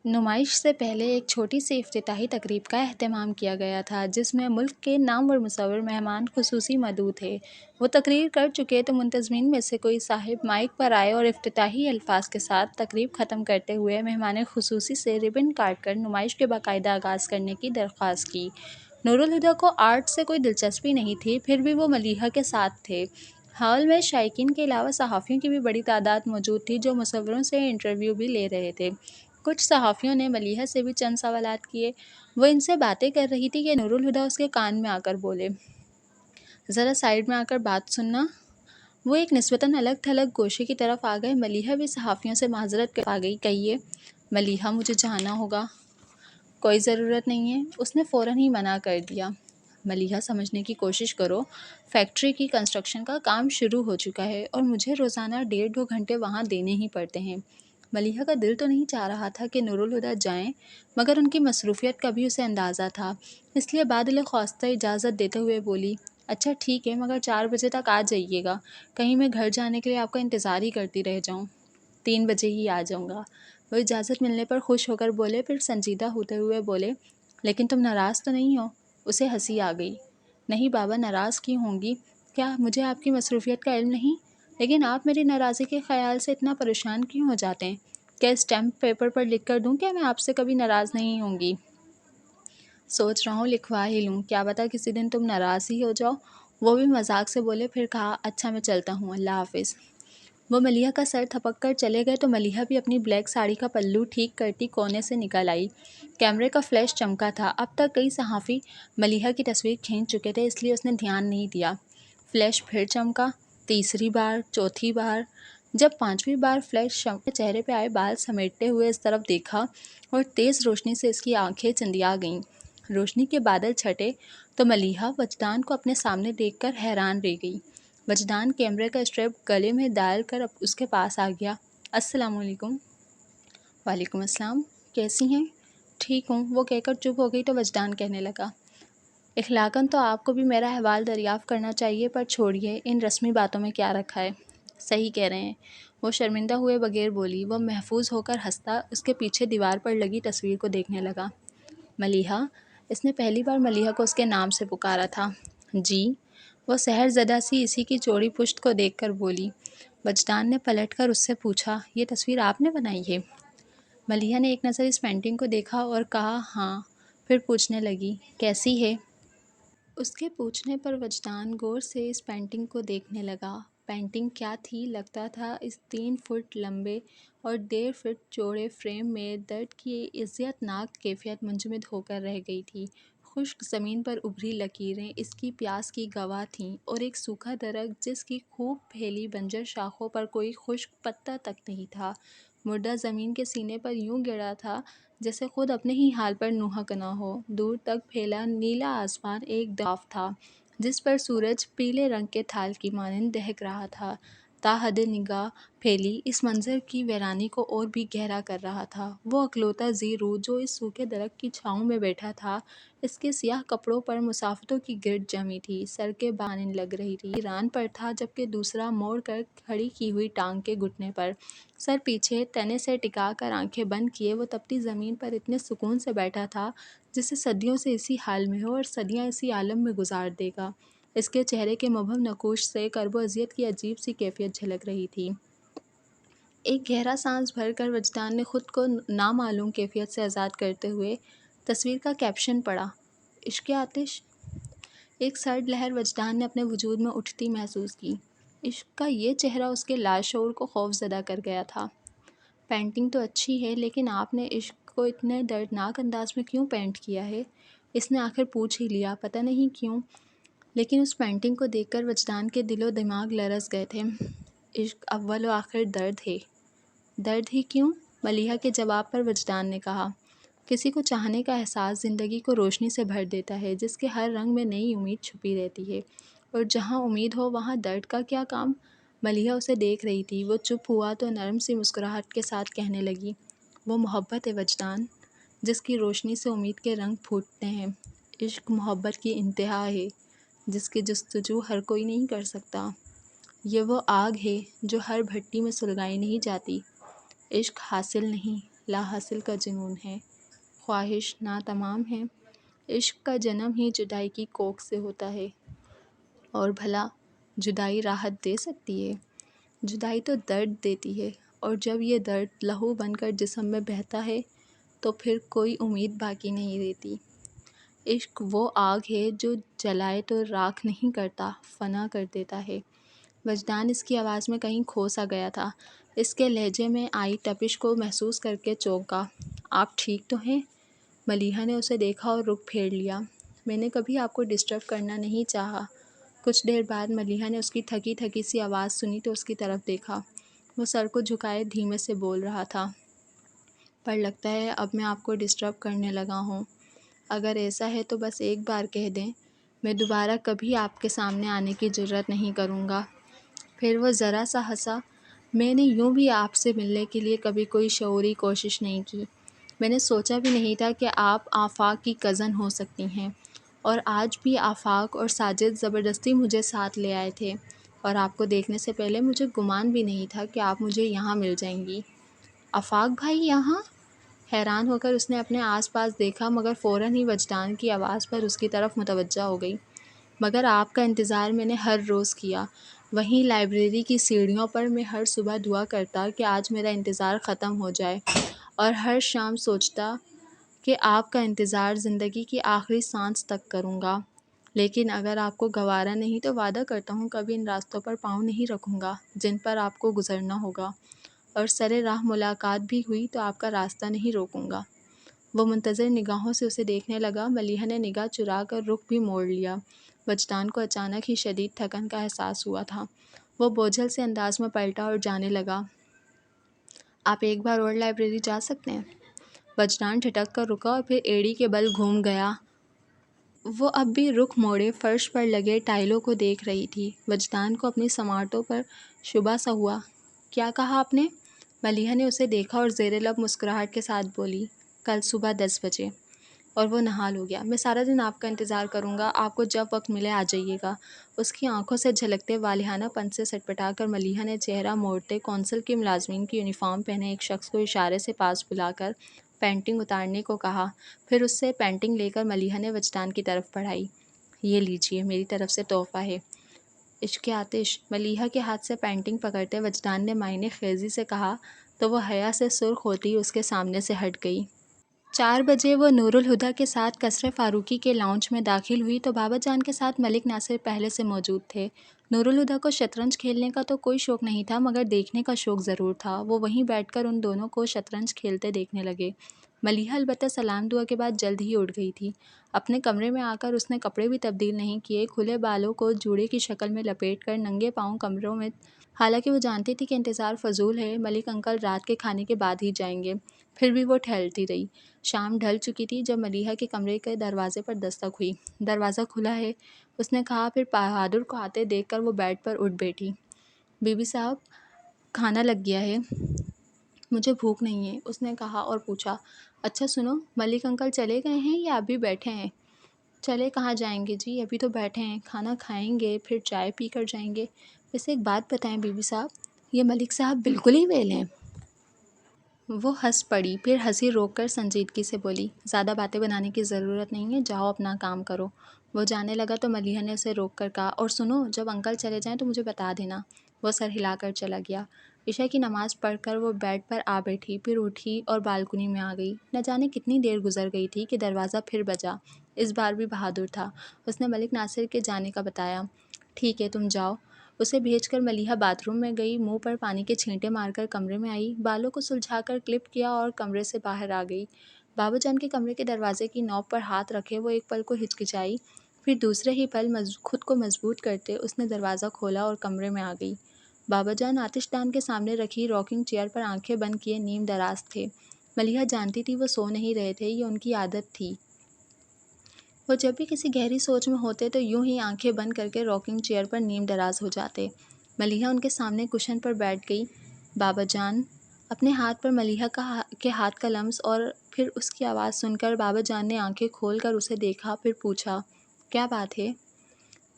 نمائش سے پہلے ایک چھوٹی سی افتتاحی تقریب کا اہتمام کیا گیا تھا جس میں ملک کے نامور مصور مہمان خصوصی مدعو تھے۔ وہ تقریر کر چکے تو منتظمین میں سے کوئی صاحب مائیک پر آئے اور افتتاحی الفاظ کے ساتھ تقریب ختم کرتے ہوئے مہمان خصوصی سے ربن کاٹ کر نمائش کے باقاعدہ آغاز کرنے کی درخواست کی۔ نورالہدیٰ کو آرٹ سے کوئی دلچسپی نہیں تھی، پھر بھی وہ ملیحہ کے ساتھ تھے۔ ہال میں شائقین کے علاوہ صحافیوں کی بھی بڑی تعداد موجود تھی جو مصوروں سے انٹرویو بھی لے رہے تھے۔ کچھ صحافیوں نے ملیحہ سے بھی چند سوالات کیے۔ وہ ان سے باتیں کر رہی تھی کہ نورالہدیٰ اس کے کان میں آ کر بولے، ذرا سائیڈ میں آ کر بات سننا۔ وہ ایک نسبتاً الگ تھلگ گوشے کی طرف آ گئے۔ ملیحہ بھی صحافیوں سے معذرت کرتے آ گئی۔ کہیے ملیحہ، مجھے جانا ہوگا۔ کوئی ضرورت نہیں ہے، اس نے فوراً ہی منع کر دیا۔ ملیحہ، سمجھنے کی کوشش کرو، فیکٹری کی کنسٹرکشن کا کام شروع ہو چکا ہے اور مجھے روزانہ 1.5-2 گھنٹے وہاں دینے ہی پڑتے ہیں۔ ملیحہ کا دل تو نہیں چاہ رہا تھا کہ نورالہدیٰ جائیں، مگر ان کی مصروفیت کا بھی اسے اندازہ تھا، اس لیے بادل خواستہ اجازت دیتے ہوئے بولی، اچھا ٹھیک ہے، مگر 4 بجے تک آ جائیے گا، کہیں میں گھر جانے کے لیے آپ کا انتظار ہی کرتی رہ جاؤں۔ 3 بجے ہی آ جاؤں گا۔ وہ اجازت ملنے پر خوش ہو کر بولے، پھر سنجیدہ ہوتے ہوئے بولے، لیکن تم ناراض تو نہیں ہو؟ اسے ہنسی آ گئی۔ نہیں بابا، ناراض کیوں ہوں گی؟ کیا مجھے آپ کی مصروفیت کا علم نہیں؟ لیکن آپ میری ناراضی کے خیال سے اتنا پریشان کیوں ہو جاتے ہیں؟ کیا اسٹیمپ پیپر پر لکھ کر دوں کہ میں آپ سے کبھی ناراض نہیں ہوں گی؟ سوچ رہا ہوں لکھوا ہی لوں، کیا پتہ کسی دن تم ناراض ہی ہو جاؤ۔ وہ بھی مذاق سے بولے، پھر کہا، اچھا میں چلتا ہوں، اللہ حافظ۔ وہ ملیحہ کا سر تھپک کر چلے گئے تو ملیحہ بھی اپنی بلیک ساڑی کا پلو ٹھیک کرتی کونے سے نکل آئی۔ کیمرے کا فلیش چمکا تھا۔ اب تک کئی صحافی ملیحہ کی تصویر کھینچ چکے تھے، اس لیے اس نے دھیان نہیں دیا۔ فلیش پھر چمکا، تیسری بار، چوتھی بار۔ جب 5ویں بار فلیش چہرے پہ آئے بال سمیٹتے ہوئے اس طرف دیکھا اور تیز روشنی سے اس کی آنکھیں چندیا گئیں۔ روشنی کے بادل چھٹے تو ملیحہ وجدان کو اپنے سامنے دیکھ کر حیران رہ گئی۔ وجدان کیمرے کا اسٹریپ گلے میں ڈال کر اس کے پاس آ گیا۔ السلام علیکم۔ وعلیکم السلام، کیسی ہیں؟ ٹھیک ہوں، وہ کہہ کر چپ ہو گئی تو وجدان کہنے لگا، اخلاقاً تو آپ کو بھی میرا احوال دریافت کرنا چاہیے، پر چھوڑیے، ان رسمی باتوں میں کیا رکھا ہے۔ صحیح کہہ رہے ہیں، وہ شرمندہ ہوئے بغیر بولی۔ وہ محفوظ ہو کر ہنستا اس کے پیچھے دیوار پر لگی تصویر کو دیکھنے لگا۔ ملیحہ، اس نے پہلی بار ملیحہ کو اس کے نام سے پکارا تھا۔ جی، وہ سحر زدہ سی اسی کی چوڑی پشت کو دیکھ کر بولی۔ وجدان نے پلٹ کر اس سے پوچھا، یہ تصویر آپ نے بنائی ہے؟ ملیحہ نے ایک نظر اس پینٹنگ کو دیکھا اور کہا، ہاں، پھر پوچھنے لگی، کیسی ہے؟ اس کے پوچھنے پر وجدان غور سے اس پینٹنگ کو دیکھنے لگا۔ پینٹنگ کیا تھی؟ لگتا تھا اس 3 فٹ لمبے اور 1.5 فٹ چوڑے فریم میں درد کی اذیت ناک کیفیت منجمد ہو کر رہ گئی تھی۔ خشک زمین پر ابھری لکیریں اس کی پیاس کی گواہ تھیں اور ایک سوکھا درخت جس کی خوب پھیلی بنجر شاخوں پر کوئی خشک پتا تک نہیں تھا، مردہ زمین کے سینے پر یوں گڑا تھا جیسے خود اپنے ہی حال پر نوحق نہ ہو۔ دور تک پھیلا نیلا آسمان ایک دم صاف تھا جس پر سورج پیلے رنگ کے تھال کی مانند دہک رہا تھا۔ تا حد نگاہ پھیلی اس منظر کی ویرانی کو اور بھی گہرا کر رہا تھا۔ وہ اکلوتا ذی روح جو اس سوکھے درخت کی چھاؤں میں بیٹھا تھا، اس کے سیاہ کپڑوں پر مسافتوں کی گرد جمی تھی، سڑکیں بانے لگ رہی تھی، ران پر تھا جبکہ دوسرا موڑ کر کھڑی کی ہوئی ٹانگ کے گھٹنے پر، سر پیچھے تنے سے ٹکا کر آنکھیں بند کیے، وہ تپتی زمین پر اتنے سکون سے بیٹھا تھا جیسے صدیوں سے اسی حال میں ہو اور صدیاں اسی عالم میں گزار دے گا۔ اس کے چہرے کے مبہم نقوش سے کرب و اذیت کی عجیب سی کیفیت جھلک رہی تھی۔ ایک گہرا سانس بھر کر وجدان نے خود کو نامعلوم کیفیت سے آزاد کرتے ہوئے تصویر کا کیپشن پڑھا، عشق آتش۔ ایک سرد لہر وجدان نے اپنے وجود میں اٹھتی محسوس کی۔ عشق کا یہ چہرہ اس کے لاشعور کو خوف زدہ کر گیا تھا۔ پینٹنگ تو اچھی ہے، لیکن آپ نے عشق کو اتنے دردناک انداز میں کیوں پینٹ کیا ہے؟ اس نے آخر پوچھ ہی لیا، پتہ نہیں کیوں، لیکن اس پینٹنگ کو دیکھ کر وجدان کے دل و دماغ لرز گئے تھے۔ عشق اول و آخر درد ہے۔ درد ہی کیوں؟ ملیحہ کے جواب پر وجدان نے کہا، کسی کو چاہنے کا احساس زندگی کو روشنی سے بھر دیتا ہے، جس کے ہر رنگ میں نئی امید چھپی رہتی ہے، اور جہاں امید ہو وہاں درد کا کیا کام؟ ملیحہ اسے دیکھ رہی تھی۔ وہ چپ ہوا تو نرم سی مسکراہٹ کے ساتھ کہنے لگی، وہ محبت ہے وجدان، جس کی روشنی سے امید کے رنگ پھوٹتے ہیں۔ عشق محبت کی انتہا ہے جس کی جستجو ہر کوئی نہیں کر سکتا۔ یہ وہ آگ ہے جو ہر بھٹی میں سلگائی نہیں جاتی۔ عشق حاصل نہیں، لا حاصل کا جنون ہے، خواہش ناتمام ہے۔ عشق کا جنم ہی جدائی کی کوکھ سے ہوتا ہے، اور بھلا جدائی راحت دے سکتی ہے؟ جدائی تو درد دیتی ہے، اور جب یہ درد لہو بن کر جسم میں بہتا ہے تو پھر کوئی امید باقی نہیں رہتی۔ عشق وہ آگ ہے جو جلائے تو راکھ نہیں کرتا، فنا کر دیتا ہے۔ وجدان اس کی آواز میں کہیں کھو سا گیا تھا، اس کے لہجے میں آئی تپش کو محسوس کر کے چونکا۔ آپ ٹھیک تو ہیں؟ ملیحہ نے اسے دیکھا اور رخ پھیر لیا۔ میں نے کبھی آپ کو ڈسٹرب کرنا نہیں چاہا۔ کچھ دیر بعد ملیحہ نے اس کی تھکی تھکی سی آواز سنی تو اس کی طرف دیکھا۔ وہ سر کو جھکائے دھیمے سے بول رہا تھا، پر لگتا ہے اب میں آپ کو ڈسٹرب کرنے لگا ہوں۔ اگر ایسا ہے تو بس ایک بار کہہ دیں، میں دوبارہ کبھی آپ کے سامنے آنے کی جرات نہیں کروں گا۔ پھر وہ ذرا سا ہنسا۔ میں نے یوں بھی آپ سے ملنے کے لیے کبھی کوئی شعوری کوشش نہیں کی۔ میں نے سوچا بھی نہیں تھا کہ آپ آفاق کی کزن ہو سکتی ہیں، اور آج بھی آفاق اور ساجد زبردستی مجھے ساتھ لے آئے تھے، اور آپ کو دیکھنے سے پہلے مجھے گمان بھی نہیں تھا کہ آپ مجھے یہاں مل جائیں گی۔ آفاق بھائی یہاں؟ حیران ہو کر اس نے اپنے آس پاس دیکھا، مگر فوراً ہی وجدان کی آواز پر اس کی طرف متوجہ ہو گئی۔ مگر آپ کا انتظار میں نے ہر روز کیا، وہیں لائبریری کی سیڑھیوں پر میں ہر صبح دعا کرتا کہ آج میرا انتظار ختم ہو جائے، اور ہر شام سوچتا کہ آپ کا انتظار زندگی کی آخری سانس تک کروں گا۔ لیکن اگر آپ کو گوارا نہیں تو وعدہ کرتا ہوں کبھی ان راستوں پر پاؤں نہیں رکھوں گا جن پر آپ کو گزرنا ہوگا، اور سرِ راہ ملاقات بھی ہوئی تو آپ کا راستہ نہیں روکوں گا۔ وہ منتظر نگاہوں سے اسے دیکھنے لگا۔ ملیحہ نے نگاہ چرا کر رخ بھی موڑ لیا۔ وجدان کو اچانک ہی شدید تھکن کا احساس ہوا تھا۔ وہ بوجھل سے انداز میں پلٹا اور جانے لگا۔ آپ ایک بار اور لائبریری جا سکتے ہیں؟ وجدان ٹھٹک کر رکا اور پھر ایڑی کے بل گھوم گیا۔ وہ اب بھی رخ موڑے فرش پر لگے ٹائلوں کو دیکھ رہی تھی۔ وجدان کو اپنی سماعتوں پر شبہ سا ہوا۔ کیا کہا آپ نے؟ ملیحہ نے اسے دیکھا اور زیر لب مسکراہٹ کے ساتھ بولی، کل صبح 10 بجے۔ اور وہ نہال ہو گیا۔ میں سارا دن آپ کا انتظار کروں گا، آپ کو جب وقت ملے آ جائیے گا۔ اس کی آنکھوں سے جھلکتے والہانہ پن سے سٹپٹا کر ملیحہ نے چہرہ موڑتے کونسل کے ملازمین کی یونیفارم پہنے ایک شخص کو اشارے سے پاس بلا کر پینٹنگ اتارنے کو کہا۔ پھر اس سے پینٹنگ لے کر ملیحہ نے وجدان کی طرف بڑھائی۔ یہ لیجئے، میری طرف سے تحفہ ہے۔ عشق آتش۔ ملیحہ کے ہاتھ سے پینٹنگ پکڑتے وجدان نے معنی خیزی سے کہا تو وہ حیا سے سرخ ہوتی اس کے سامنے سے ہٹ گئی۔ 4 بجے وہ نور الہدیٰ کے ساتھ قصر فاروقی کے لاؤنج میں داخل ہوئی تو بابا جان کے ساتھ ملک ناصر پہلے سے موجود تھے۔ نور الہدیٰ کو شطرنج کھیلنے کا تو کوئی شوق نہیں تھا، مگر دیکھنے کا شوق ضرور تھا۔ وہ وہیں بیٹھ کر ان دونوں کو شطرنج کھیلتے دیکھنے لگے۔ ملیحہ البتہ سلام دعا کے بعد جلد ہی اٹھ گئی تھی۔ اپنے کمرے میں آ کر اس نے کپڑے بھی تبدیل نہیں کیے، کھلے بالوں کو جوڑے کی شکل میں لپیٹ کر ننگے پاؤں کمروں میں، حالانکہ وہ جانتی تھی کہ انتظار فضول ہے، ملک انکل رات کے کھانے کے بعد ہی جائیں گے، پھر بھی وہ ٹہلتی رہی۔ شام ڈھل چکی تھی جب ملیحہ کے کمرے کے دروازے پر دستک ہوئی۔ دروازہ کھلا ہے، اس نے کہا، پھر بہادر کو آتے دیکھ کر وہ بیڈ پر اٹھ بیٹھی۔ بی بی صاحب، کھانا لگ گیا ہے۔ مجھے بھوک نہیں ہے، اس نے کہا اور پوچھا، اچھا سنو، ملک انکل چلے گئے ہیں یا ابھی بیٹھے ہیں؟ چلے کہاں جائیں گے جی، ابھی تو بیٹھے ہیں، کھانا کھائیں گے پھر چائے پی کر جائیں گے۔ ویسے ایک بات بتائیں بی بی صاحب، یہ ملک صاحب بالکل ہی ویل ہیں۔ وہ ہنس پڑی، پھر ہنسی روک کر سنجیدگی سے بولی، زیادہ باتیں بنانے کی ضرورت نہیں ہے، جاؤ اپنا کام کرو۔ وہ جانے لگا تو ملیحہ نے اسے روک کر کہا، اور سنو، جب انکل چلے جائیں تو مجھے بتا دینا۔ وہ سر ہلا کر چلا گیا۔ عشاء کی نماز پڑھ کر وہ بیڈ پر آ بیٹھی، پھر اٹھی اور بالکنی میں آ گئی۔ نہ جانے کتنی دیر گزر گئی تھی کہ دروازہ پھر بجا۔ اس بار بھی بہادر تھا۔ اس نے ملک ناصر کے جانے کا بتایا۔ ٹھیک ہے، تم جاؤ۔ اسے بھیج کر ملیحہ باتھ روم میں گئی، منہ پر پانی کے چھینٹے مار کر کمرے میں آئی، بالوں کو سلجھا کر کلپ کیا اور کمرے سے باہر آ گئی۔ بابا جان کے کمرے کے دروازے کی نوب پر ہاتھ رکھے وہ ایک پل کو ہچکچائی، پھر دوسرے ہی پل خود کو مضبوط کرتے اس نے دروازہ کھولا اور کمرے میں آ گئی۔ بابا جان آتش دان کے سامنے رکھی راکنگ چیئر پر آنکھیں بند کیے نیم دراز تھے۔ ملیحہ جانتی تھی وہ سو نہیں رہے تھے، یہ ان کی عادت تھی۔ وہ جب بھی کسی گہری سوچ میں ہوتے تو یوں ہی آنکھیں بند کر کے راکنگ چیئر پر نیم دراز ہو جاتے۔ ملیحہ ان کے سامنے کشن پر بیٹھ گئی۔ بابا جان، اپنے ہاتھ پر ملیحہ کے ہاتھ کا لمس اور پھر اس کی آواز سن کر بابا جان نے آنکھیں کھول کر اسے دیکھا، پھر پوچھا، کیا بات ہے؟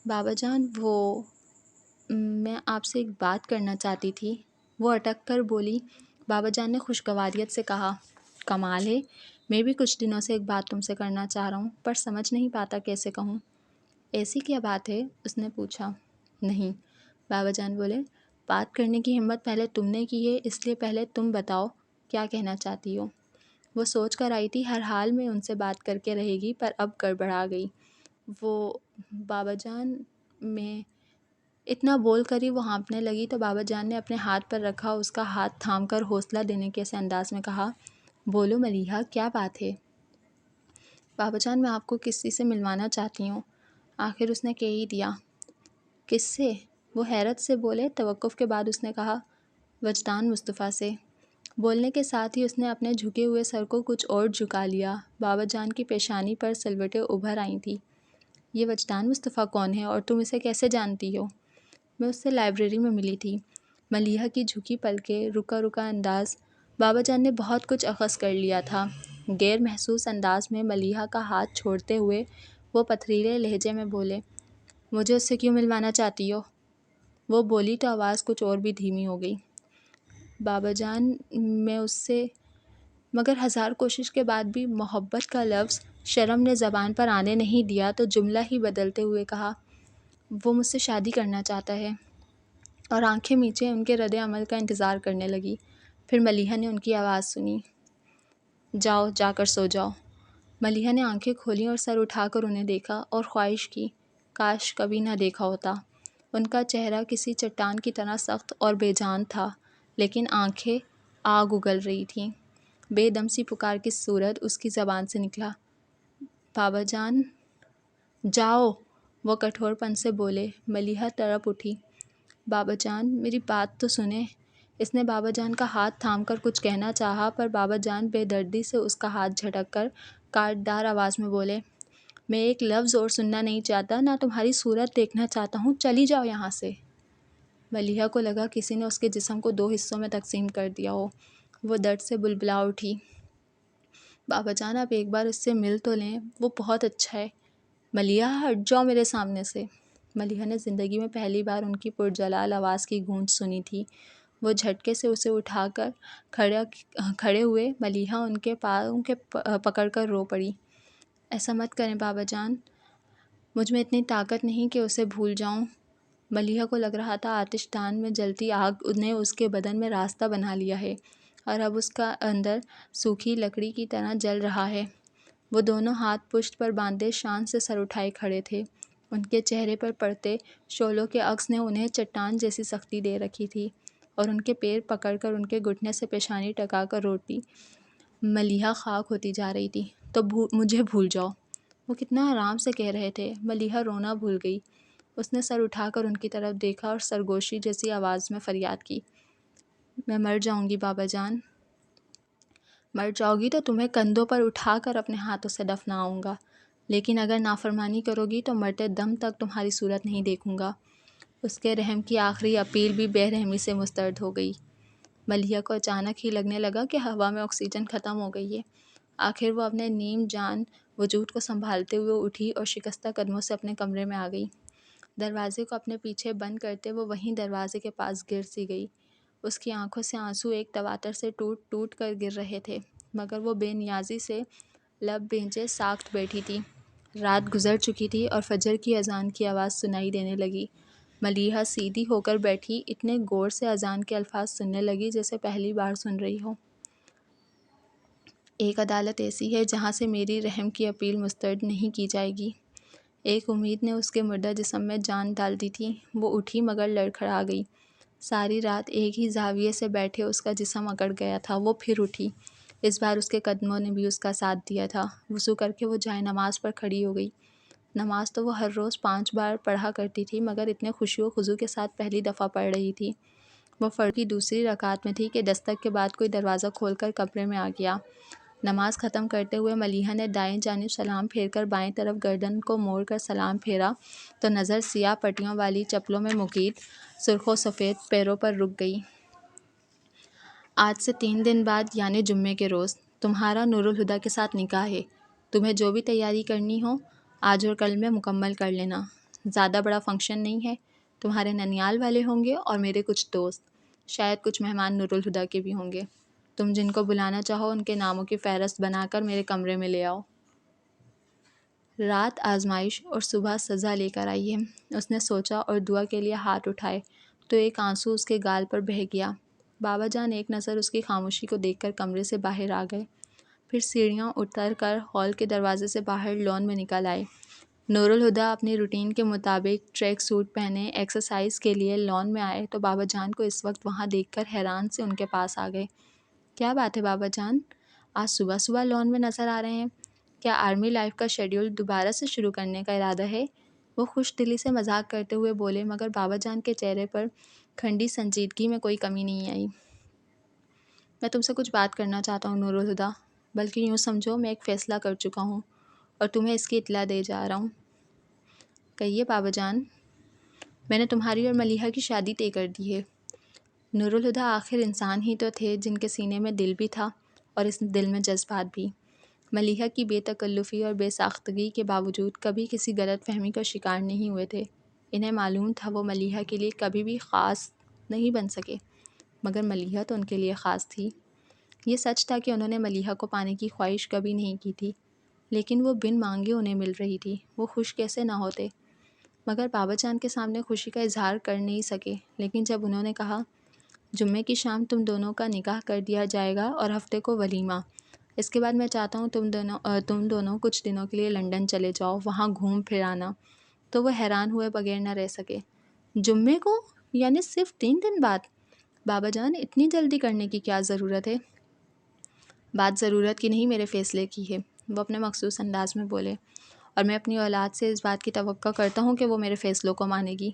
بابا جان، میں آپ سے ایک بات کرنا چاہتی تھی۔ وہ اٹک کر بولی۔ بابا جان نے خوشگواریت سے کہا، کمال ہے، میں بھی کچھ دنوں سے ایک بات تم سے کرنا چاہ رہا ہوں، پر سمجھ نہیں پاتا کیسے کہوں۔ ایسی کیا بات ہے؟ اس نے پوچھا۔ نہیں، بابا جان بولے، بات کرنے کی ہمت پہلے تم نے کی ہے، اس لیے پہلے تم بتاؤ کیا کہنا چاہتی ہو۔ وہ سوچ کر آئی تھی ہر حال میں ان سے بات کر کے رہے گی، پر اب گڑبڑا گئی۔ وہ بابا جان، میں اتنا بول کر ہی وہ ہانپنے لگی تو بابا جان نے اپنے ہاتھ پر رکھا اس کا ہاتھ تھام کر حوصلہ دینے کے سے انداز میں کہا، بولو ملیحہ، کیا بات ہے؟ بابا جان، میں آپ کو کسی سے ملوانا چاہتی ہوں۔ آخر اس نے کہہ ہی دیا۔ کس سے؟ وہ حیرت سے بولے۔ توقف کے بعد اس نے کہا، وجدان مصطفیٰ سے۔ بولنے کے ساتھ ہی اس نے اپنے جھکے ہوئے سر کو کچھ اور جھکا لیا۔ بابا جان کی پیشانی پر سلوٹیں ابھر آئی تھیں۔ یہ وجدان مصطفیٰ کون ہے اور تم اسے کیسے جانتی ہو؟ میں اس سے لائبریری میں ملی تھی۔ ملیحہ کی جھکی پلکیں، رکا رکا انداز۔ بابا جان نے بہت کچھ اخذ کر لیا تھا۔ غیر محسوس انداز میں ملیحہ کا ہاتھ چھوڑتے ہوئے وہ پتھریلے لہجے میں بولے، مجھے اس سے کیوں ملوانا چاہتی ہو؟ وہ بولی تو آواز کچھ اور بھی دھیمی ہو گئی۔ بابا جان، میں اس سے، مگر ہزار کوشش کے بعد بھی محبت کا لفظ شرم نے زبان پر آنے نہیں دیا تو جملہ ہی بدلتے ہوئے کہا، وہ مجھ سے شادی کرنا چاہتا ہے۔ اور آنکھیں میچے ان کے رد عمل کا انتظار کرنے لگی۔ پھر ملیحہ نے ان کی آواز سنی، جاؤ، جا کر سو جاؤ۔ ملیحہ نے آنکھیں کھولیں اور سر اٹھا کر انہیں دیکھا اور خواہش کی، کاش کبھی نہ دیکھا ہوتا۔ ان کا چہرہ کسی چٹان کی طرح سخت اور بے جان تھا، لیکن آنکھیں آگ اگل رہی تھیں۔ بے دم سی پکار کی صورت اس کی زبان سے نکلا، بابا جان۔ جاؤ، وہ کٹھور پن سے بولے۔ ملیحہ تڑپ اٹھی۔ بابا جان، میری بات تو سنیں۔ اس نے بابا جان کا ہاتھ تھام کر کچھ کہنا چاہا، پر بابا جان بے دردی سے اس کا ہاتھ جھٹک کر کاٹدار آواز میں بولے، میں ایک لفظ اور سننا نہیں چاہتا، نہ تمہاری صورت دیکھنا چاہتا ہوں، چلی جاؤ یہاں سے۔ ملیحہ کو لگا کسی نے اس کے جسم کو 2 حصوں میں تقسیم کر دیا ہو۔ وہ درد سے بلبلا اٹھی۔ بابا جان، آپ ایک بار اس سے مل تو لیں، وہ بہت اچھا ہے۔ ملیحہ، ہٹ جاؤ میرے سامنے سے۔ ملیحہ نے زندگی میں پہلی بار ان کی پرجلال آواز کی گونج سنی تھی۔ وہ جھٹکے سے اسے اٹھا کر کھڑے ہوئے۔ ملیحہ ان کے پاؤں کے پکڑ کر رو پڑی۔ ایسا مت کریں بابا جان، مجھ میں اتنی طاقت نہیں کہ اسے بھول جاؤں۔ ملیحہ کو لگ رہا تھا آتش دان میں جلتی آگ نے اس کے بدن میں راستہ بنا لیا ہے اور اب اس کا اندر سوکھی لکڑی کی طرح جل رہا ہے۔ وہ دونوں ہاتھ پشت پر باندھے شان سے سر اٹھائے کھڑے تھے۔ ان کے چہرے پر پڑتے شعلوں کے عکس نے انہیں چٹان جیسی سختی دے رکھی تھی، اور ان کے پیر پکڑ کر ان کے گھٹنے سے پیشانی ٹکا کر روتی ملیحہ خاک ہوتی جا رہی تھی۔ تو مجھے بھول جاؤ، وہ کتنا آرام سے کہہ رہے تھے۔ ملیحہ رونا بھول گئی۔ اس نے سر اٹھا کر ان کی طرف دیکھا اور سرگوشی جیسی آواز میں فریاد کی، میں مر جاؤں گی بابا جان۔ مر جاؤ گی تو تمہیں کندھوں پر اٹھا کر اپنے ہاتھوں سے دفناؤں گا، لیکن اگر نافرمانی کرو گی تو مرتے دم تک تمہاری صورت نہیں دیکھوں گا۔ اس کے رحم کی آخری اپیل بھی بے رحمی سے مسترد ہو گئی۔ ملیحہ کو اچانک ہی لگنے لگا کہ ہوا میں آکسیجن ختم ہو گئی ہے۔ آخر وہ اپنے نیم جان وجود کو سنبھالتے ہوئے اٹھی اور شکستہ قدموں سے اپنے کمرے میں آ گئی۔ دروازے کو اپنے پیچھے بند کرتے وہ وہیں دروازے کے پاس گر سی گئی۔ اس کی آنکھوں سے آنسو ایک تواتر سے ٹوٹ ٹوٹ کر گر رہے تھے، مگر وہ بے نیازی سے لب بھینچے ساکت بیٹھی تھی۔ رات گزر چکی تھی اور فجر کی اذان کی آواز سنائی دینے لگی۔ ملیحہ سیدھی ہو کر بیٹھی، اتنے غور سے اذان کے الفاظ سننے لگی جیسے پہلی بار سن رہی ہو۔ ایک عدالت ایسی ہے جہاں سے میری رحم کی اپیل مسترد نہیں کی جائے گی۔ ایک امید نے اس کے مردہ جسم میں جان ڈال دی تھی۔ وہ اٹھی مگر لڑکھڑا گئی۔ ساری رات ایک ہی زاویے سے بیٹھے اس کا جسم اکڑ گیا تھا۔ وہ پھر اٹھی۔ اس بار اس کے قدموں نے بھی اس کا ساتھ دیا تھا۔ وضو کر کے وہ جائے نماز پر کھڑی ہو گئی۔ نماز تو وہ ہر روز 5 بار پڑھا کرتی تھی، مگر اتنے خشوع و خضوع کے ساتھ پہلی دفعہ پڑھ رہی تھی۔ وہ فجر کی دوسری رکعت میں تھی کہ دستک کے بعد کوئی دروازہ کھول کر کمرے میں آ گیا۔ نماز ختم کرتے ہوئے ملیحہ نے دائیں جانب سلام پھیر کر بائیں طرف گردن کو موڑ کر سلام پھیرا تو نظر سیاہ پٹیوں والی چپلوں میں مقید سرخ و سفید پیروں پر رک گئی۔ آج سے 3 دن بعد یعنی جمعے کے روز تمہارا نور الہدیٰ کے ساتھ نکاح ہے۔ تمہیں جو بھی تیاری کرنی ہو آج اور کل میں مکمل کر لینا۔ زیادہ بڑا فنکشن نہیں ہے۔ تمہارے ننیال والے ہوں گے اور میرے کچھ دوست، شاید کچھ مہمان نور الہدیٰ کے بھی ہوں گے۔ تم جن کو بلانا چاہو ان کے ناموں کی فہرست بنا کر میرے کمرے میں لے آؤ۔ رات آزمائش اور صبح سزا لے کر آئی ہے۔ اس نے سوچا اور دعا کے لیے ہاتھ اٹھائے تو ایک آنسو اس کے گال پر بہہ گیا۔ بابا جان ایک نظر اس کی خاموشی کو دیکھ کر کمرے سے باہر آ گئے، پھر سیڑھیاں اتر کر ہال کے دروازے سے باہر لان میں نکل آئے۔ نور الہدیٰ اپنی روٹین کے مطابق ٹریک سوٹ پہنے ایکسرسائز کے لیے لان میں آئے تو بابا جان کو اس وقت وہاں دیکھ کر حیران سے ان کے پاس آ گئے۔ کیا بات ہے بابا جان، آج صبح صبح لان میں نظر آ رہے ہیں؟ کیا آرمی لائف کا شیڈیول دوبارہ سے شروع کرنے کا ارادہ ہے؟ وہ خوش دلی سے مذاق کرتے ہوئے بولے، مگر بابا جان کے چہرے پر ٹھنڈی سنجیدگی میں کوئی کمی نہیں آئی۔ میں تم سے کچھ بات کرنا چاہتا ہوں نور الہدیٰ، بلکہ یوں سمجھو میں ایک فیصلہ کر چکا ہوں اور تمہیں اس کی اطلاع دے جا رہا ہوں۔ کہیے بابا جان۔ میں نے تمہاری اور ملیحہ کی شادی طے کر دی ہے۔ نور الہدیٰ آخر انسان ہی تو تھے جن کے سینے میں دل بھی تھا اور اس دل میں جذبات بھی۔ ملیحہ کی بے تکلفی اور بے ساختگی کے باوجود کبھی کسی غلط فہمی کا شکار نہیں ہوئے تھے۔ انہیں معلوم تھا وہ ملیحہ کے لیے کبھی بھی خاص نہیں بن سکے، مگر ملیحہ تو ان کے لیے خاص تھی۔ یہ سچ تھا کہ انہوں نے ملیحہ کو پانے کی خواہش کبھی نہیں کی تھی، لیکن وہ بن مانگے انہیں مل رہی تھی، وہ خوش کیسے نہ ہوتے؟ مگر بابا جان کے سامنے خوشی کا اظہار کر نہیں سکے۔ لیکن جب انہوں نے کہا، جمعے کی شام تم دونوں کا نکاح کر دیا جائے گا اور ہفتے کو ولیمہ، اس کے بعد میں چاہتا ہوں تم دونوں کچھ دنوں کے لیے لندن چلے جاؤ، وہاں گھوم پھر آنا، تو وہ حیران ہوئے بغیر نہ رہ سکے۔ جمعے کو؟ یعنی صرف 3 دن بعد؟ بابا جان اتنی جلدی کرنے کی کیا ضرورت ہے؟ بات ضرورت کی نہیں، میرے فیصلے کی ہے، وہ اپنے مخصوص انداز میں بولے، اور میں اپنی اولاد سے اس بات کی توقع کرتا ہوں کہ وہ میرے فیصلوں کو مانے گی۔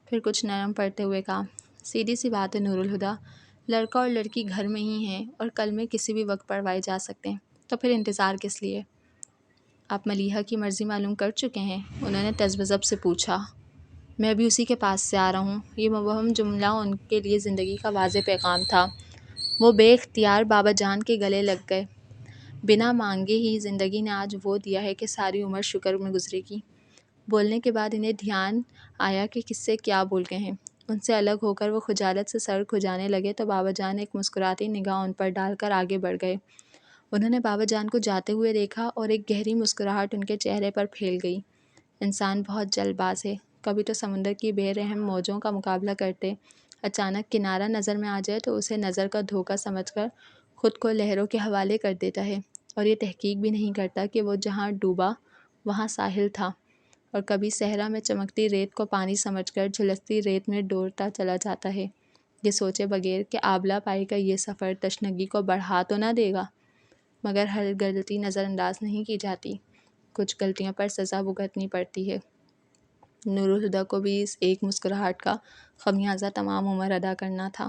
پھر کچھ نرم پڑتے ہوئے کہا، سیدھی سی بات ہے نور الہدیٰ، لڑکا اور لڑکی گھر میں ہی ہیں اور کل میں کسی بھی وقت پڑھوائے جا سکتے ہیں، تو پھر انتظار کس لیے؟ آپ ملیحہ کی مرضی معلوم کر چکے ہیں؟ انہوں نے تذبذب سے پوچھا۔ میں ابھی اسی کے پاس سے آ رہا ہوں۔ یہ مبہم جملہ ان کے لیے زندگی کا واضح پیغام تھا۔ وہ بے اختیار بابا جان کے گلے لگ گئے۔ بنا مانگے ہی زندگی نے آج وہ دیا ہے کہ ساری عمر شکر میں گزرے گی۔ بولنے کے بعد انہیں دھیان آیا کہ کس سے کیا بول گئے ہیں۔ ان سے الگ ہو کر وہ خجالت سے سر کھجانے لگے تو بابا جان ایک مسکراتی نگاہ ان پر ڈال کر آگے بڑھ گئے۔ انہوں نے بابا جان کو جاتے ہوئے دیکھا اور ایک گہری مسکراہٹ ان کے چہرے پر پھیل گئی۔ انسان بہت جلد باز ہے، کبھی تو سمندر کی بے رحم موجوں کا مقابلہ کرتے اچانک کنارہ نظر میں آ جائے تو اسے نظر کا دھوکہ سمجھ کر خود کو لہروں کے حوالے کر دیتا ہے، اور یہ تحقیق بھی نہیں کرتا کہ وہ جہاں ڈوبا وہاں ساحل تھا، اور کبھی صحرا میں چمکتی ریت کو پانی سمجھ کر جھلستی ریت میں ڈوبتا چلا جاتا ہے، یہ سوچے بغیر کہ آبلہ پائی کا یہ سفر تشنگی کو بڑھا تو نہ دے گا۔ مگر ہر غلطی نظر انداز نہیں کی جاتی، کچھ غلطیوں پر سزا بھگتنی پڑتی ہے۔ نور الہدیٰ کو بھی اس ایک مسکراہٹ کا خمیازہ تمام عمر ادا کرنا تھا۔